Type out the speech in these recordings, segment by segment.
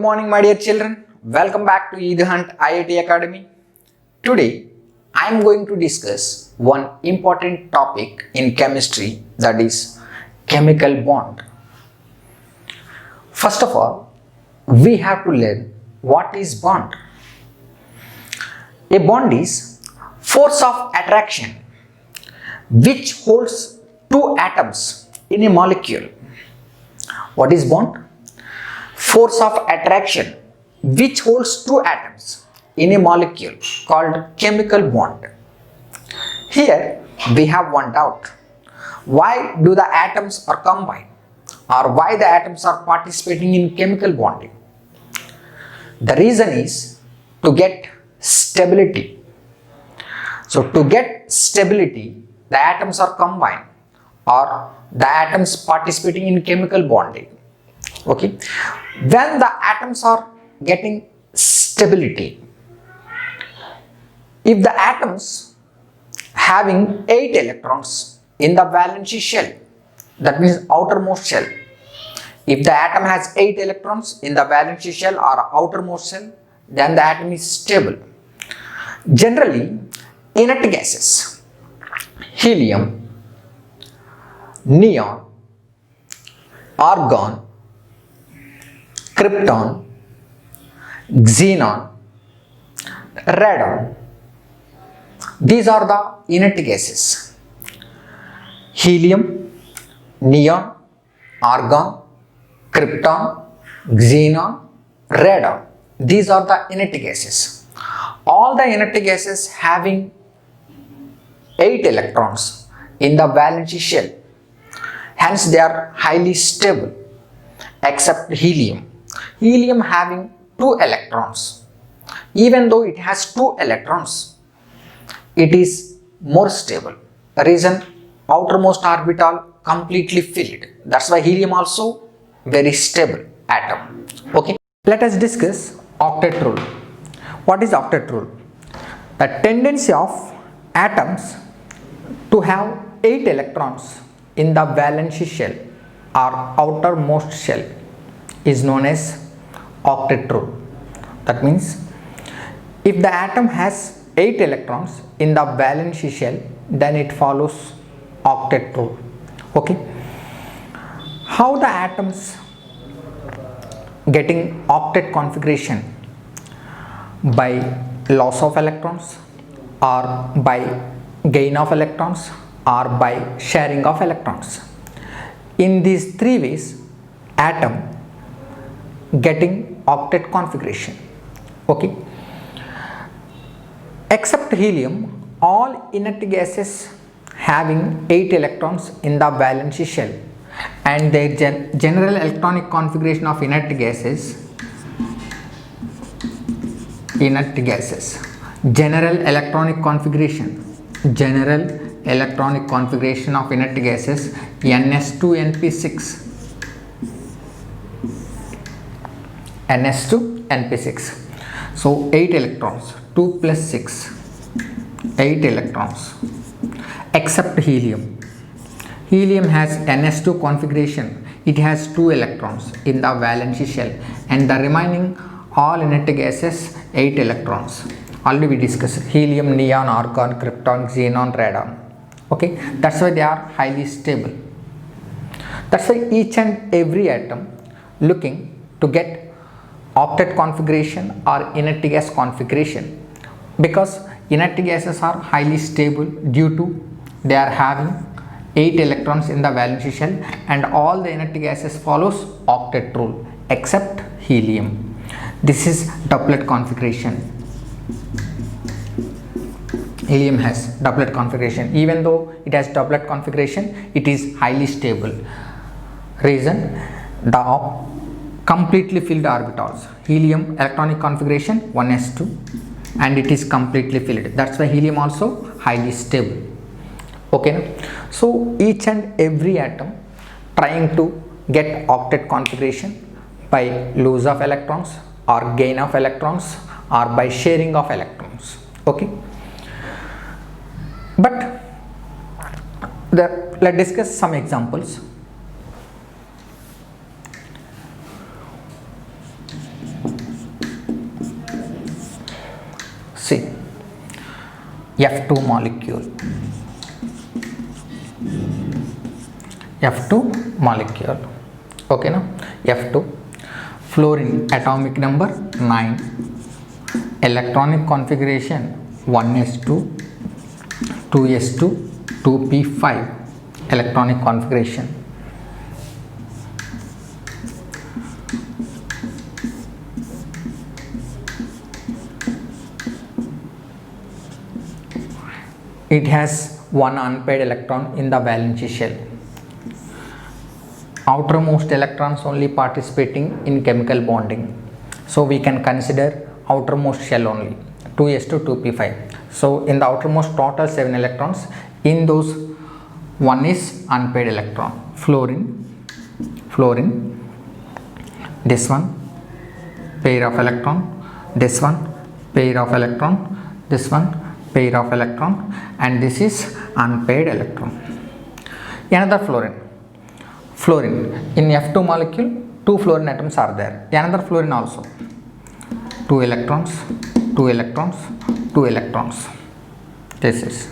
morning, my dear children. Welcome back to Eduhunt IIT Academy. Today, I am going to discuss one important topic in chemistry, that is chemical bond. First of all, we have to learn what is bond. A bond is force of attraction which holds two atoms in a molecule. What is bond? Force of attraction which holds two atoms in a molecule called chemical bond. Here we have one doubt. Why do the atoms are combined, or why the atoms are participating in chemical bonding? The reason is to get stability. So to get stability, the atoms are combined or the atoms participating in chemical bonding. Okay, when the atoms are getting stability, if the atoms having 8 electrons in the valency shell, that means outermost shell, if the atom has 8 electrons in the valency shell or outermost shell, then the atom is stable. Generally, inert gases, helium, neon, argon, krypton, xenon, radon, these are the inert gases. Helium, neon, argon, krypton, xenon, radon, these are the inert gases. All the inert gases having 8 electrons in the valency shell, hence they are highly stable, except helium. Helium having 2 electrons. Even though it has 2 electrons, it is more stable. The reason, outermost orbital completely filled. That's why helium also very stable atom. Okay. Let us discuss octet rule. What is octet rule? The tendency of atoms to have 8 electrons in the valency shell or outermost shell is known as octet rule. That means if the atom has 8 electrons in the valency shell, then it follows octet rule. Okay. How the atoms getting octet configuration? By loss of electrons, or by gain of electrons, or by sharing of electrons. In these 3 ways, atom getting octet configuration. Okay. Except helium, all inert gases having 8 electrons in the valency shell, and their general electronic configuration of inert gases, general electronic configuration of inert gases, ns2np6, ns2np6. So 8 electrons, 2 plus 6, 8 electrons, except helium. Helium has ns2 configuration. It has 2 electrons in the valency shell, and the remaining all inert gases 8 electrons. Already we discussed helium, neon, argon, krypton, xenon, radon. Okay, that's why they are highly stable. That's why each and every atom looking to get octet configuration or inert gas configuration, because inert gases are highly stable due to they are having 8 electrons in the valency shell, and all the inert gases follows octet rule except helium. This is doublet configuration. Helium has doublet configuration. Even though it has doublet configuration, it is highly stable. Reason, the completely filled orbitals. Helium electronic configuration 1s2, and it is completely filled. That's why helium also highly stable. Okay. So each and every atom trying to get octet configuration by loss of electrons, or gain of electrons, or by sharing of electrons. Okay. But let's discuss some examples. See, F2 molecule, F2 molecule, okay now, F2, fluorine atomic number 9, electronic configuration 1s2, 2s2, 2p5, electronic configuration. It has one unpaired electron in the valence shell. Outermost electrons only participating in chemical bonding. So we can consider outermost shell only, 2s2, 2p5. So in the outermost total 7 electrons, in those one is unpaired electron, fluorine, this one pair of electron, this one pair of electron, this one pair of electron, and this is unpaired electron. Another fluorine, in F2 molecule 2 fluorine atoms are there. Another fluorine also, 2 electrons, 2 electrons, 2 electrons. This is,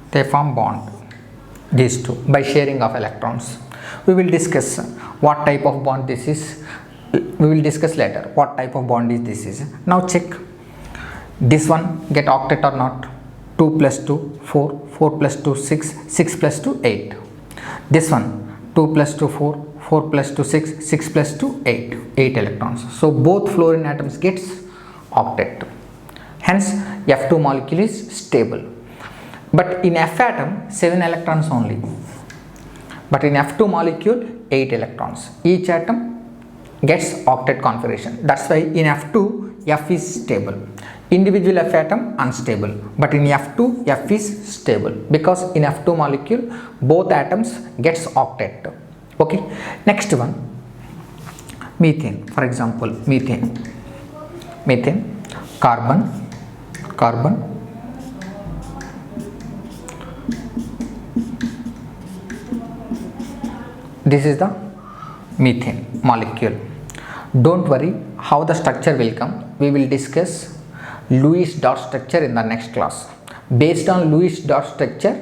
they form bond, these two, by sharing of electrons. We will discuss what type of bond this is. We will discuss later what type of bond is this is. Now check, this one get octet or not. 2 plus 2 4, 4 plus 2 6, 6 plus 2 8. This one 2 plus 2 4, 4 plus 2 6, 6 plus 2 8, 8 electrons. So both fluorine atoms gets octet. Hence F2 molecule is stable. But in F atom 7 electrons only. But in F2 molecule 8 electrons. Each atom gets octet configuration. That's why in F2 F is stable. Individual F atom unstable, but in F2 F is stable because in F2 molecule both atoms gets octet. Okay, next one, methane. For example, methane, carbon, this is the methane molecule. Don't worry how the structure will come. We will discuss Lewis dot structure in the next class. Based on Lewis dot structure,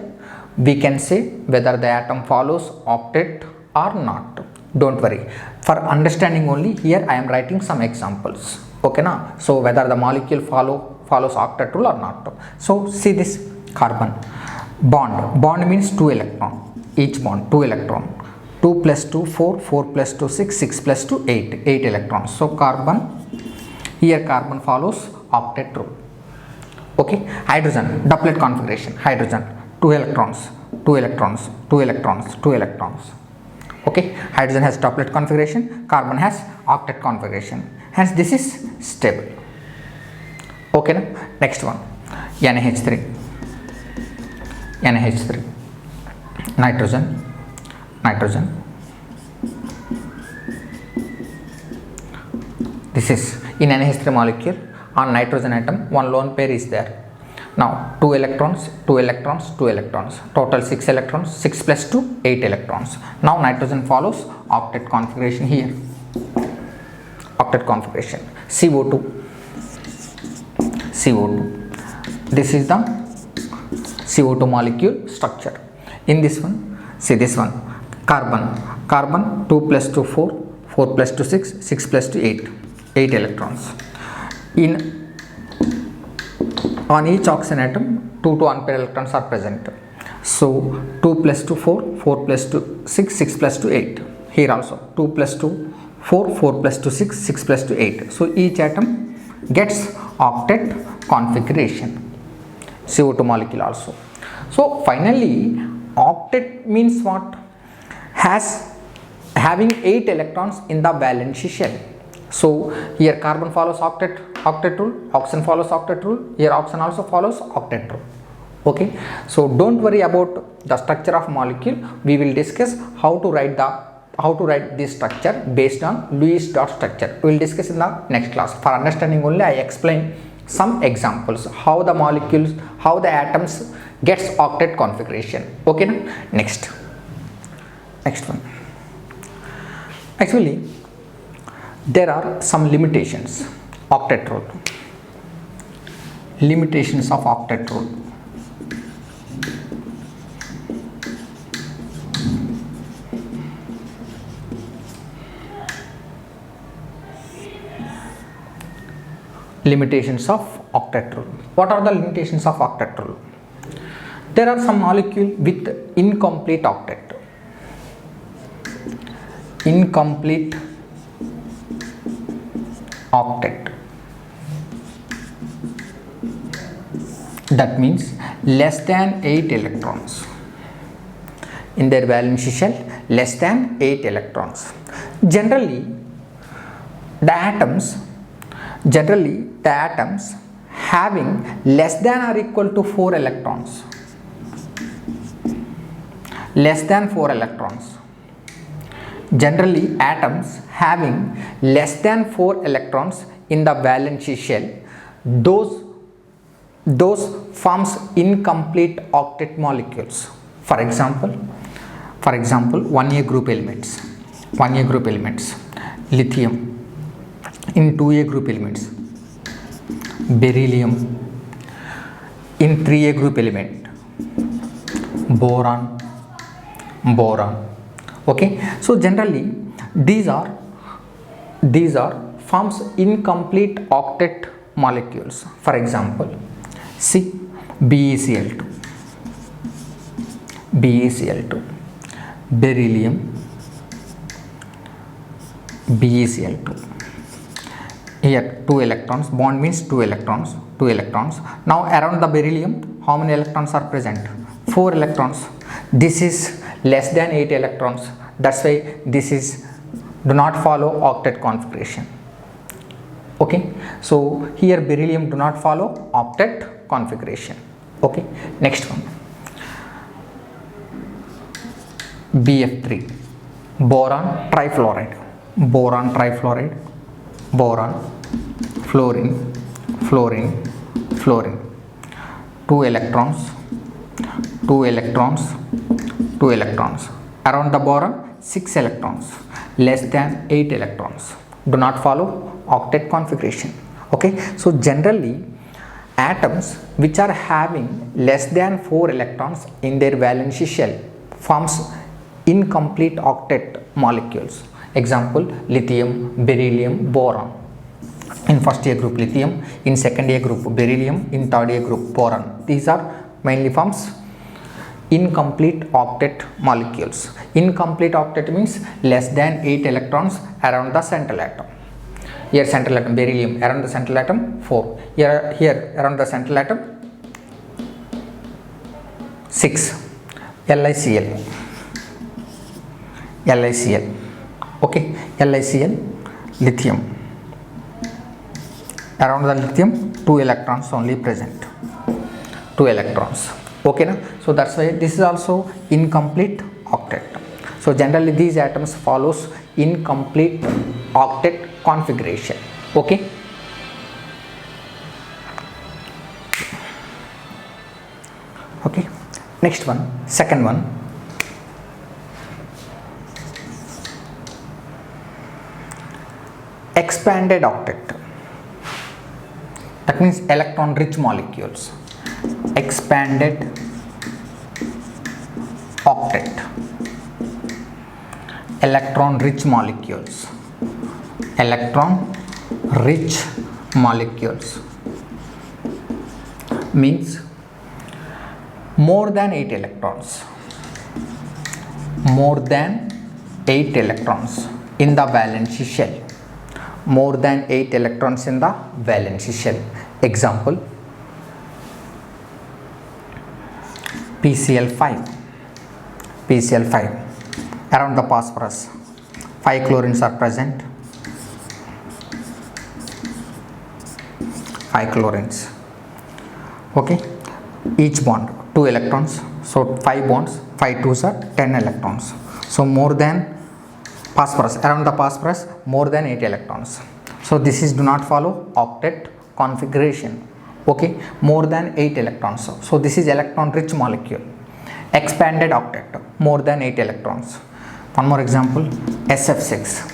we can say whether the atom follows octet or not. Don't worry. For understanding only, here I am writing some examples. Okay na? So whether the molecule follows octet rule or not. So see this carbon bond means 2 electron, each bond 2 electron. 2 plus 2 4, 4 plus 2 6, 6 plus 2 8, 8 electrons. So carbon, here carbon follows octet rule. Okay, hydrogen doublet configuration, hydrogen 2 electrons, 2 electrons, 2 electrons, 2 electrons. Okay, hydrogen has doublet configuration, carbon has octet configuration. Hence this is stable. Okay na? Next one, NH3, nitrogen, this is in NH3 molecule. On nitrogen atom one lone pair is there. Now 2 electrons, 2 electrons, 2 electrons, total 6 electrons, 6 plus 2 8 electrons. Now nitrogen follows octet configuration here, octet configuration. CO2, this is the CO2 molecule structure. In this one, see this one, carbon 2 plus 2 4, 4 plus 2 6, 6 plus 2 8, 8 electrons. On each oxygen atom 2 unpaired electrons are present. So 2 plus 2 4, 4 plus 2 6, 6 plus 2 8. Here also 2 plus 2 4, 4 plus 2 6, 6 plus 2 8. So each atom gets octet configuration. CO2 molecule also. So finally octet means what? Having 8 electrons in the valence shell. So here carbon follows octet rule, oxygen follows octet rule, here oxygen also follows octet rule. Okay, so don't worry about the structure of molecule. We will discuss how to write this structure based on Lewis dot structure. We will discuss in the next class. For understanding only, I explain some examples how the molecules, how the atoms gets octet configuration. Okay na? Next one, actually there are some limitations. Octet rule, Limitations of octet rule. Limitations of octet rule. What are the limitations of octet rule? There are some molecules with incomplete octet. Incomplete octet. That means less than 8 electrons. In their valence shell, less than 8 electrons. Generally, the atoms having less than or equal to 4 electrons. Less than 4 electrons. Generally, atoms having less than 4 electrons in the valence shell, those forms incomplete octet molecules. For example, 1A group elements. Lithium. In 2A group elements, beryllium. In 3A group element, boron. Okay, so generally these are forms incomplete octet molecules. For example, see BeCl2, beryllium, BeCl2. Here 2 electrons, bond means 2 electrons. Now around the beryllium, how many electrons are present? 4 electrons. This is less than 8 electrons. That's why this is do not follow octet configuration. Okay, so here beryllium do not follow octet configuration. Okay, next one, BF3, boron trifluoride, boron, fluorine, 2 electrons. Around the boron, 6 electrons, less than 8 electrons. Do not follow octet configuration. Okay, so generally atoms which are having less than 4 electrons in their valence shell forms incomplete octet molecules. Example, lithium, beryllium, boron. In first A group lithium, in second A group beryllium, in third A group boron. These are mainly forms incomplete octet molecules. Incomplete octet means less than 8 electrons around the central atom. Here central atom beryllium, around the central atom 4. Here around the central atom 6. LiCl. Okay, LiCl, lithium. Around the lithium 2 electrons only present. 2 electrons. Okay, na? So that's why this is also incomplete octet. So generally these atoms follows incomplete octet configuration. Okay. Okay. Next one, second one. Expanded octet. That means electron rich molecules. Expanded octet. Electron rich molecules. Means more than 8 electrons. In the valence shell. More than 8 electrons in the valence shell. Example, PCl5. Around the phosphorus 5 chlorines are present. 5 chlorines. Okay, each bond 2 electrons, so 5 bonds, 5 2s are 10 electrons. So more than phosphorus, around the phosphorus more than 8 electrons. So this is do not follow octet configuration. Okay, more than 8 electrons. So this is electron rich molecule. Expanded octet, more than 8 electrons. One more example, SF6,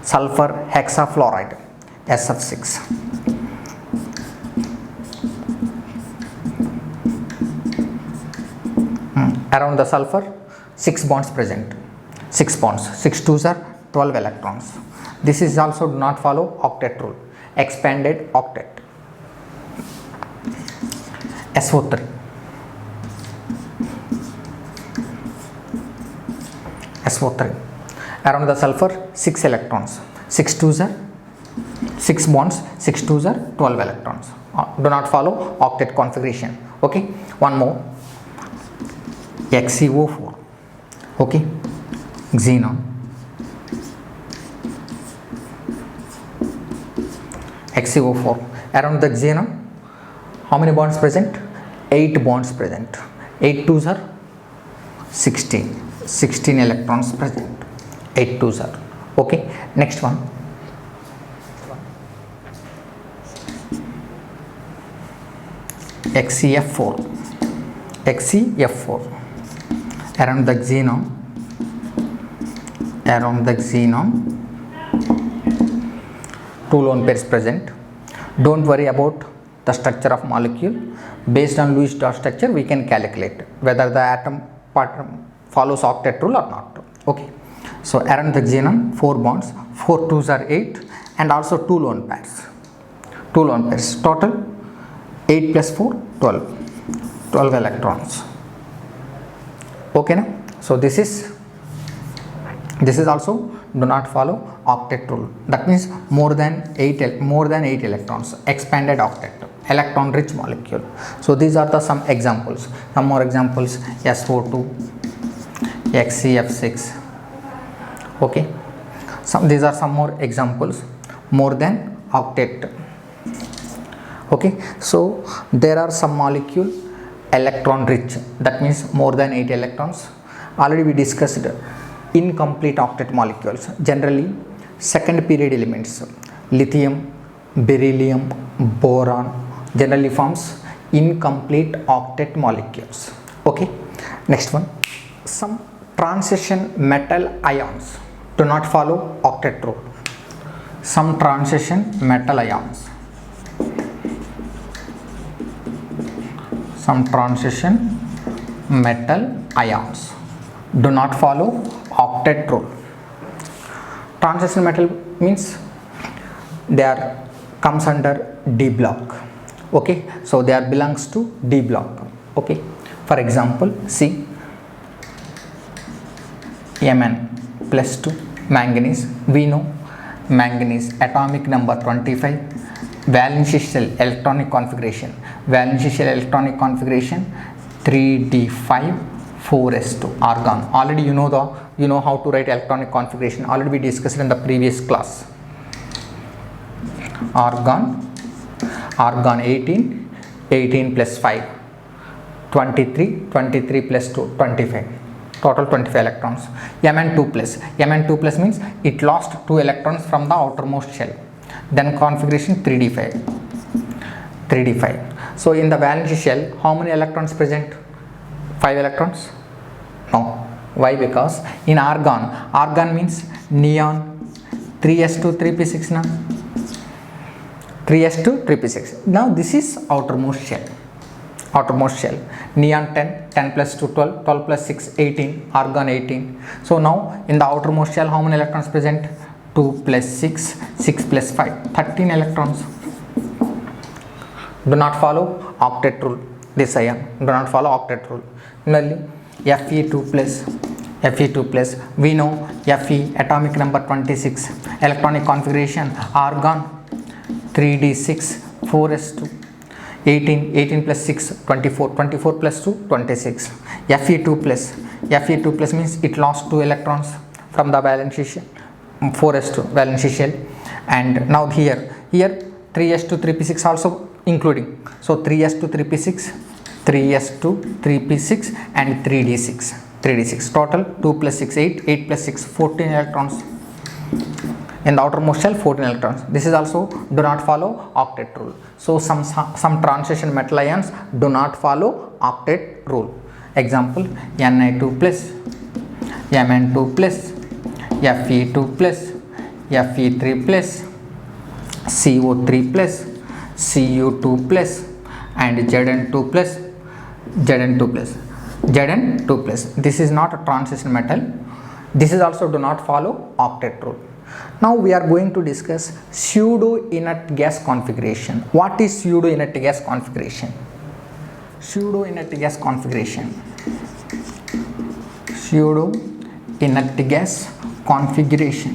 sulfur hexafluoride, SF6. Around the sulfur, 6 bonds present. 6 bonds. 6 twos are 12 electrons. This is also do not follow octet rule. Expanded octet. SO3. SO3. Around the sulfur, 6 electrons. 6 twos are 6 bonds, 6 twos are 12 electrons. Do not follow octet configuration. Okay, one more. XeO4. Okay, xenon. XeO4. Around the xenon, how many bonds present? 8 bonds present. 8 twos are 16. 16 electrons present. 8 twos are. Okay, next one. XeF4. XeF4. Around the xenon, 2 lone pairs present. Don't worry about the structure of molecule. Based on Lewis dot structure, we can calculate whether the atom pattern follows octet rule or not. Okay, so around the xenon, 4 bonds, 4 twos are 8, and also 2 lone pairs. 2 lone pairs. Total 8 plus 4, 12. 12 electrons. Okay, now so this is also do not follow octet rule. That means more than 8 electrons. Expanded octet, electron rich molecule. So these are the some examples. Some more examples: SO2, XeF6. Okay, these are some more examples. More than octet. Okay, so there are some molecule electron rich, that means more than 8 electrons. Already we discussed incomplete octet molecules, generally second period elements, lithium, beryllium, boron, generally forms incomplete octet molecules. Okay, next one. Some transition metal ions do not follow octet rule. Some transition metal ions. Some transition metal ions do not follow octet rule. Transition metal means they are comes under D block. Okay, so they are belongs to D block. Okay, for example, see Mn plus 2 manganese. We know manganese atomic number 25, valence shell electronic configuration, 3d5 4s2 argon. Already you know how to write electronic configuration. Already we discussed in the previous class. Argon 18 plus 5 23 plus 2 25, total 25 electrons. Mn2 plus means it lost 2 electrons from the outermost shell. Then configuration 3d5. So in the valence shell, how many electrons present? 5 electrons? No. Why? Because in argon means neon, 3s2 3p6 now. 3s2 3p6. Now this is outermost shell. Neon 10 plus 2 12 plus 6 18, argon 18. So now in the outermost shell, how many electrons present? 2 plus 6 plus 5 13 electrons. Do not follow octet rule. This ion do not follow octet rule. Similarly, Fe2 plus, we know Fe atomic number 26, electronic configuration argon 3d6 4s2, 18 plus 6 24 plus 2 26. Fe2 plus means it lost 2 electrons from the valence shell, 4s2 valence shell, and now here 3s2 3p6 also including. So 3s2 3p6 and 3d6 total 2 plus 6 8 plus 6 14 electrons. In the outermost shell 14 electrons. This is also do not follow octet rule. So some transition metal ions do not follow octet rule. Example: Ni2 plus, Mn2 plus, Fe2 plus, Fe3 plus, CO3 plus, Cu2 plus, and Zn2 plus. Zn 2 plus. This is not a transition metal. This is also do not follow octet rule. Now we are going to discuss pseudo inert gas configuration. What is pseudo inert gas configuration? Pseudo inert gas configuration. Pseudo inert gas configuration.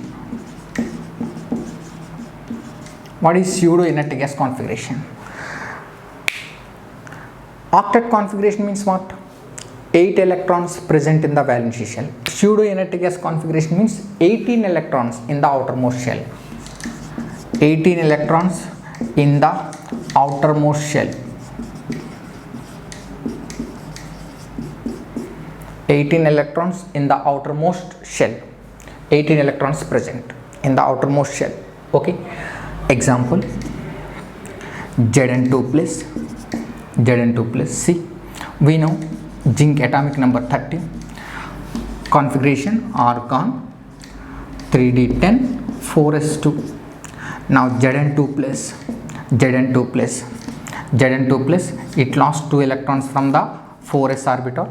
What is pseudo inert gas configuration? Octet configuration means what? 8 electrons present in the valency shell. Pseudo inert gas configuration means 18 electrons in the outermost shell. 18 electrons in the outermost shell. 18 electrons in the outermost shell. 18 electrons present in the outermost shell. Okay. Example, Zn2 plus. Zn2 plus. See, we know zinc atomic number 30, configuration argon 3d10 4s2. Now Zn2 plus, Zn2 plus, Zn2 plus, it lost 2 electrons from the 4s orbital.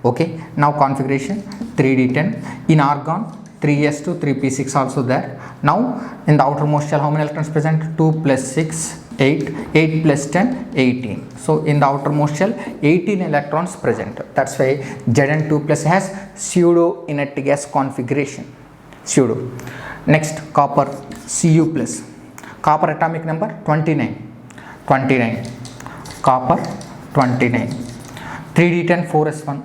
Okay, now configuration 3d10. In argon 3s2 3p6 also there. Now in the outermost shell how many electrons present? 2 plus 6 8, 8 plus 10 18. So in the outermost shell 18 electrons present. That's why Zn2 plus has pseudo inert gas configuration. Pseudo. Next, copper Cu plus. Copper atomic number 29. 29. Copper 29. 3d10 4s1.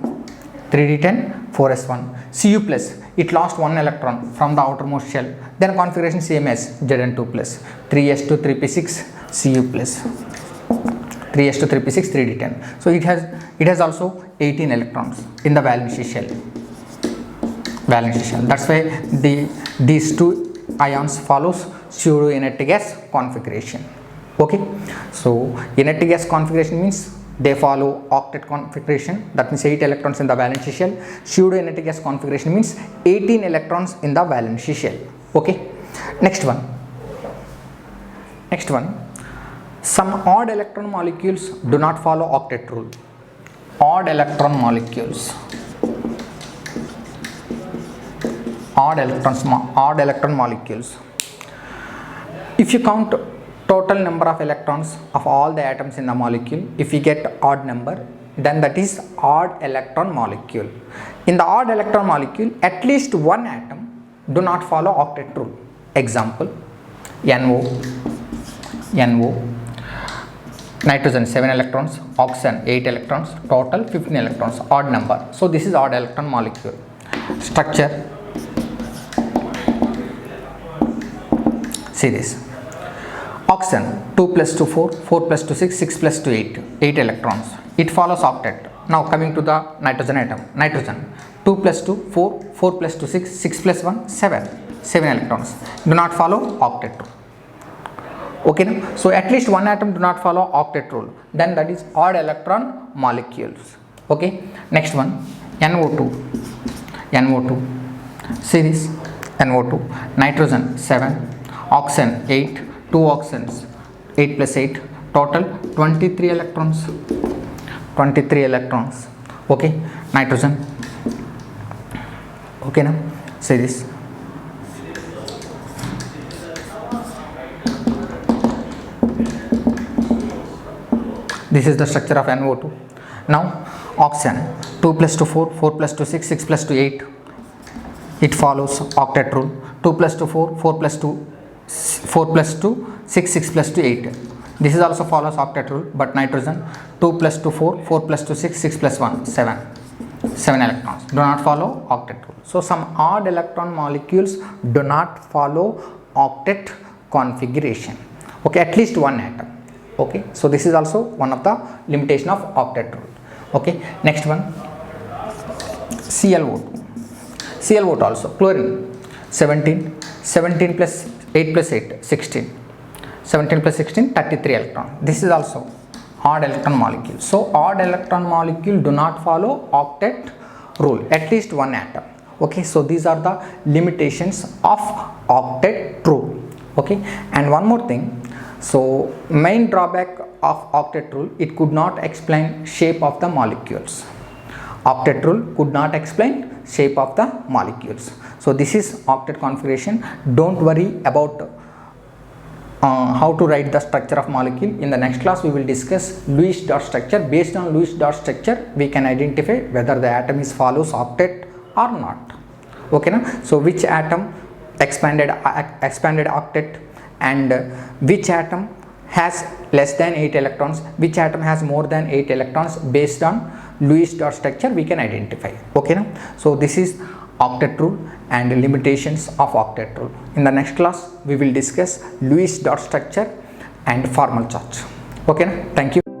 3d10 4s1. Cu plus, it lost 1 electron from the outermost shell. Then configuration same as Zn2 plus. 3s2 3p6 Cu plus. 3s2 3p6 3d10. So it has also 18 electrons in the valency shell. Valency shell. That's why these two ions follows pseudo inert gas configuration. Okay. So inert gas configuration means they follow octet configuration, that means 8 electrons in the valency shell. Pseudo inert gas configuration means 18 electrons in the valency shell. Okay. Next one. Some odd electron molecules do not follow octet rule. Odd electron molecules. Odd electron molecules. If you count total number of electrons of all the atoms in the molecule, if we get odd number, then that is odd electron molecule. In the odd electron molecule, at least one atom do not follow octet rule. Example, NO, nitrogen 7 electrons, oxygen 8 electrons, total 15 electrons, odd number. So this is odd electron molecule. Structure, see this. Oxygen 2 plus 2 4, 4 plus 2 6, 6 plus 2 8, 8 electrons. It follows octet. Now coming to the nitrogen atom. Nitrogen 2 plus 2 4, 4 plus 2 6, 6 plus 1 7, 7 electrons. Do not follow octet rule. Okay, now? So at least one atom do not follow octet rule. Then that is odd electron molecules. Okay. Next one, NO2. See this, NO2. Nitrogen 7, oxygen 8. 2 oxygens, 8 plus 8, total 23 electrons. 23 electrons. Okay, nitrogen. Okay, now say this. This is the structure of NO2. Now oxygen 2 plus 2 4, 4 plus 2 6, 6 plus 2 8. It follows octet rule. 2 plus 2 4, 4 plus 2 4 plus 2 6, 6 plus 2 8. This is also follows octet rule, but nitrogen 2 plus 2 4, 4 plus 2 6, 6 plus 1 7, 7 electrons do not follow octet rule. So some odd electron molecules do not follow octet configuration. Okay, at least one atom. Okay, so this is also one of the limitation of octet rule. Okay, next one, ClO2 also. Chlorine 17 plus 8 plus 8 16, 17 plus 16 33 electron. This is also odd electron molecule. So odd electron molecule do not follow octet rule, at least one atom. Okay, so these are the limitations of octet rule. Okay, and one more thing, so main drawback of octet rule, it could not explain shape of the molecules. Octet rule could not explain shape of the molecules. So this is octet configuration. Don't worry about how to write the structure of molecule. In the next class we will discuss Lewis dot structure. Based on Lewis dot structure we can identify whether the atom is follows octet or not. Okay na? So which atom expanded octet, and which atom has less than 8 electrons, which atom has more than 8 electrons, based on Lewis dot structure we can identify. Okay na? So this is octet rule and limitations of octet rule. In the next class we will discuss Lewis dot structure and formal charge. Okay na? Thank you.